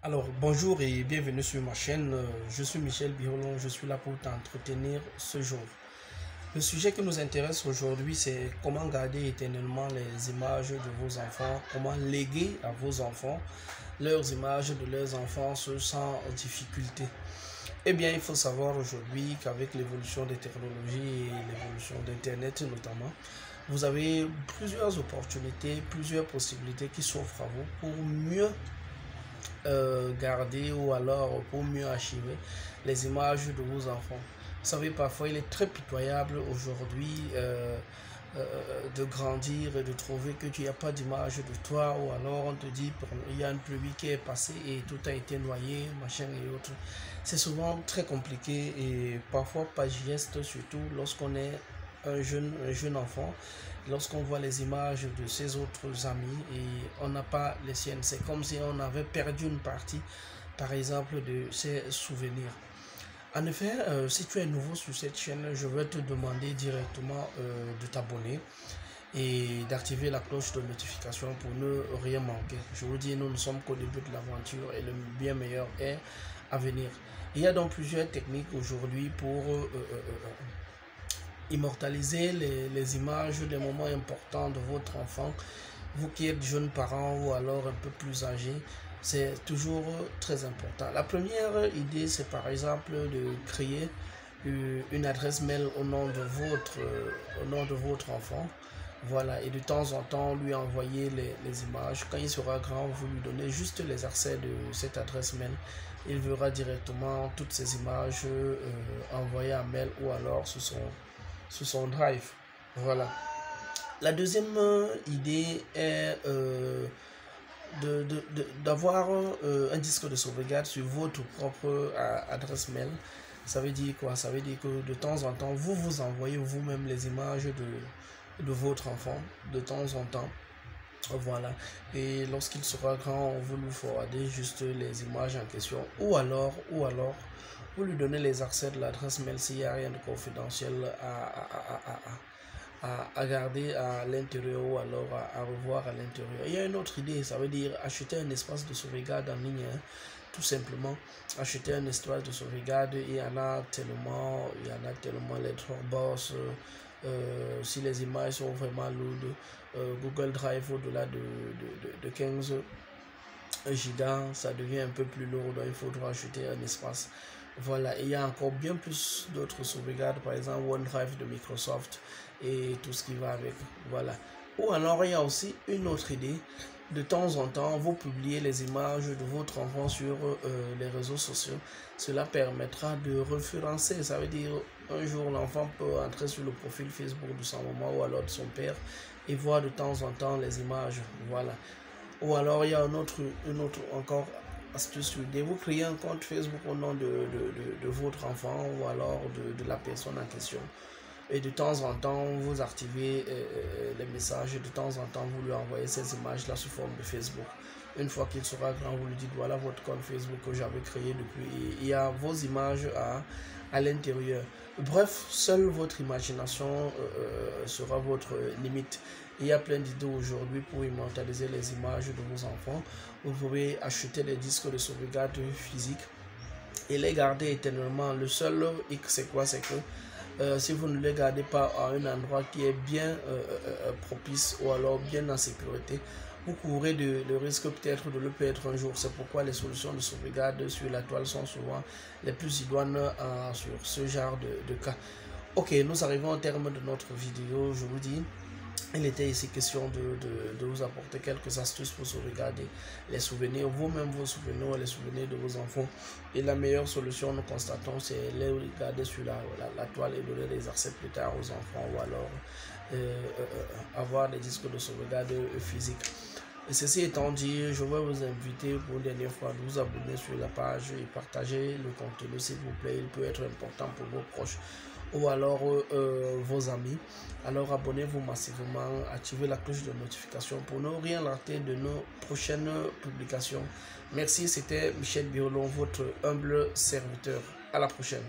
Alors, bonjour et bienvenue sur ma chaîne. Je suis Michel Birolon, je suis là pour t'entretenir ce jour. Le sujet qui nous intéresse aujourd'hui, c'est comment garder éternellement les images de vos enfants, comment léguer à vos enfants leurs images de leurs enfants sans difficulté. Eh bien, il faut savoir aujourd'hui qu'avec l'évolution des technologies et l'évolution d'Internet notamment, vous avez plusieurs opportunités, plusieurs possibilités qui s'offrent à vous pour mieux garder ou alors pour mieux archiver les images de vos enfants. Vous savez, parfois il est très pitoyable aujourd'hui de grandir et de trouver que tu n'as pas d'image de toi, ou alors on te dit il y a une pluie qui est passée et tout a été noyé, machin et autres. C'est souvent très compliqué et parfois pas geste, surtout lorsqu'on est un jeune enfant, lorsqu'on voit les images de ses autres amis et on n'a pas les siennes. C'est comme si on avait perdu une partie, par exemple, de ses souvenirs. En effet, si tu es nouveau sur cette chaîne, je vais te demander directement de t'abonner et d'activer la cloche de notification pour ne rien manquer. Je vous dis, nous ne sommes qu'au début de l'aventure et le bien meilleur est à venir. Il y a donc plusieurs techniques aujourd'hui pour immortaliser les images des moments importants de votre enfant. Vous qui êtes jeune parent ou alors un peu plus âgé, c'est toujours très important. La première idée, c'est par exemple de créer une adresse mail au nom de votre enfant. Voilà, et de temps en temps, lui envoyer les images. Quand il sera grand, vous lui donnez juste les accès de cette adresse mail. Il verra directement toutes ces images envoyées à mail ou alors sur son drive. Voilà. La deuxième idée est d'avoir un disque de sauvegarde sur votre propre adresse mail. Ça veut dire quoi? Ça veut dire que de temps en temps, vous envoyez vous-même les images de votre enfant, de temps en temps. Voilà. Et lorsqu'il sera grand, vous lui forwardez juste les images en question. Ou alors, vous lui donnez les accès de l'adresse mail s'il n'y a rien de confidentiel à garder à l'intérieur ou alors à revoir à l'intérieur. Il y a une autre idée, ça veut dire acheter un espace de sauvegarde en ligne, hein. Tout simplement acheter un espace de sauvegarde. Il y en a tellement, les Dropbox, si les images sont vraiment lourdes, Google Drive au-delà de 15 gigas, ça devient un peu plus lourd, donc il faudra acheter un espace. Voilà, et il y a encore bien plus d'autres sauvegardes, par exemple OneDrive de Microsoft et tout ce qui va avec. Voilà. Ou alors il y a aussi une autre idée. De temps en temps, vous publiez les images de votre enfant sur les réseaux sociaux. Cela permettra de référencer. Ça veut dire un jour l'enfant peut entrer sur le profil Facebook de sa maman ou alors de son père et voir de temps en temps les images. Voilà. Ou alors il y a une autre encore astuce. Vous créez un compte Facebook au nom de votre enfant ou alors de la personne en question. Et de temps en temps, vous activez les messages. De temps en temps, vous lui envoyez ces images-là sous forme de Facebook. Une fois qu'il sera grand, vous lui dites voilà votre compte Facebook que j'avais créé depuis. Et il y a vos images à l'intérieur. Bref, seule votre imagination sera votre limite. Il y a plein d'idées aujourd'hui pour immortaliser les images de vos enfants. Vous pouvez acheter des disques de sauvegarde physique et les garder éternellement. Le seul hic, c'est quoi? C'est que si vous ne les gardez pas à un endroit qui est bien propice ou alors bien en sécurité, vous courez le risque peut-être de le perdre un jour. C'est pourquoi les solutions de sauvegarde sur la toile sont souvent les plus idoines sur ce genre de cas. Ok, nous arrivons au terme de notre vidéo. Je vous dis, il était ici question de vous apporter quelques astuces pour sauvegarder les souvenirs, vous-même vos souvenirs et les souvenirs de vos enfants. Et la meilleure solution, nous constatons, c'est les regarder sur la toile et donner des accès plus tard aux enfants, ou alors avoir des disques de sauvegarde physiques. Et ceci étant dit, je vais vous inviter pour une dernière fois de vous abonner sur la page et partager le contenu s'il vous plaît. Il peut être important pour vos proches ou alors vos amis. Alors abonnez-vous massivement, activez la cloche de notification pour ne rien rater de nos prochaines publications. Merci, c'était Michel Birolon, votre humble serviteur. À la prochaine.